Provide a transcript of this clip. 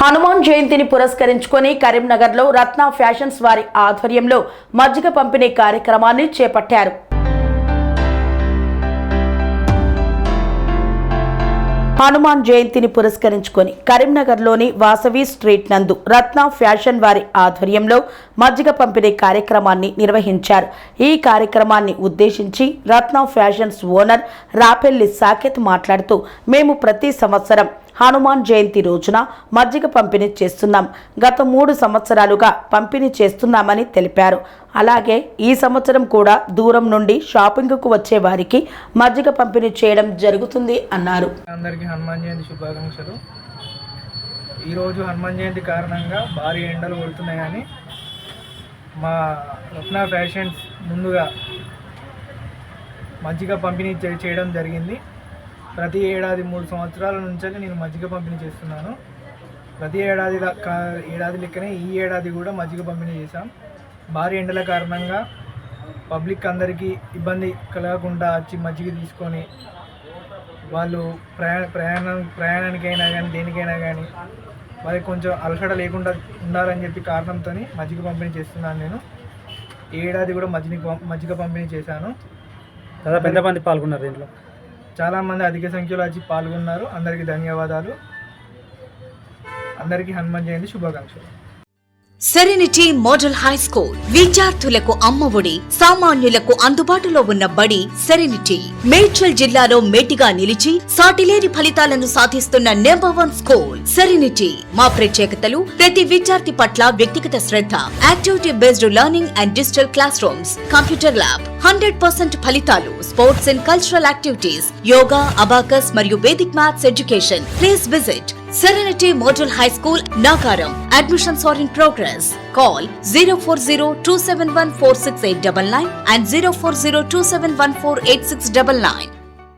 హనుమాన్ జయంతిని పురస్కరించుకొని కరీంనగర్లో రత్న ఫ్యాషన్స్ వారి ఆధ్వర్యంలో మజ్జిగ పంపిణీ కార్యక్రమాన్ని చేపట్టారు. హనుమాన్ జయంతిని పురస్కరించుకొని కరీంనగర్లోని వాసవి స్ట్రీట్ నందు రత్న ఫ్యాషన్ వారి ఆధ్వర్యంలో మజ్జిగ పంపిణీ కార్యక్రమాన్ని నిర్వహించారు. ఈ కార్యక్రమాన్ని ఉద్దేశించి రత్న ఫ్యాషన్స్ ఓనర్ రాపెల్లి సాకేత్ మాట్లాడుతూ, మేము ప్రతి సంవత్సరం హనుమాన్ జయంతి రోజున మజ్జిగ పంపిణీ చేస్తున్నాం. గత 3 సంవత్సరాలుగా పంపిణీ చేస్తున్నామని తెలిపారు. అలాగే ఈ సంవత్సరం కూడా దూరం నుండి షాపింగ్కు వచ్చే వారికి మజ్జిగ పంపిణీ చేయడం జరుగుతుంది అన్నారు. అందరికీ హనుమాన్ జయంతి శుభాకాంక్షలు. ఈరోజు హనుమాన్ జయంతి కారణంగా భారీ ఎండలు కొడుతున్నాయని మా రత్న ఫ్యాషన్స్ ముందుగా మజ్జిగ పంపిణీ చేయడం జరిగింది. ప్రతి ఏడాది 3 సంవత్సరాల నుంచి నేను మజ్జిగ పంపిణీ చేస్తున్నాను. ప్రతి ఏడాది లెక్కనే ఈ ఏడాది కూడా మజ్జిగ పంపిణీ చేశాం. భారీ ఎండల కారణంగా పబ్లిక్ అందరికీ ఇబ్బంది కలగకుండా వచ్చి మజ్జిగ తీసుకొని వాళ్ళు ప్రయాణానికైనా కానీ దేనికైనా కానీ వాళ్ళకి కొంచెం అలసట లేకుండా ఉండాలని చెప్పి కారణంతో మజ్జిగ పంపిణీ చేస్తున్నాను. నేను ఈ ఏడాది కూడా మజ్జిగ పంపిణీ చేశాను. దాదాపు ఎంతమంది పాల్గొన్నారు దీంట్లో? చాలామంది అధిక సంఖ్యలో వచ్చి పాల్గొన్నారు. అందరికీ ధన్యవాదాలు. అందరికీ హనుమాన్ జయంతి శుభాకాంక్షలు. సెరెనిటీ మోడల్ హై స్కూల్ విద్యార్థులకు అమ్మఒడి, సామాన్యులకు అందుబాటులో ఉన్న బడి సెరెనిటీ. మేడ్చల్ జిల్లాలో మేటిగా నిలిచి సాటిలేని ఫలితాలను సాధిస్తున్న నంబర్ 1 స్కూల్ సెరెనిటీ. మా ప్రత్యేకతలు: ప్రతి విద్యార్థి పట్ల వ్యక్తిగత శ్రద్ధ, activity based learning and digital classrooms, computer lab, 100% ఫలితాలు, sports and cultural activities, yoga, abacus మరియు Vedic maths education. Please visit Serenity Model High School, Nagaram. Admissions are in progress. Call 040-271-46899 and 040-271-48699.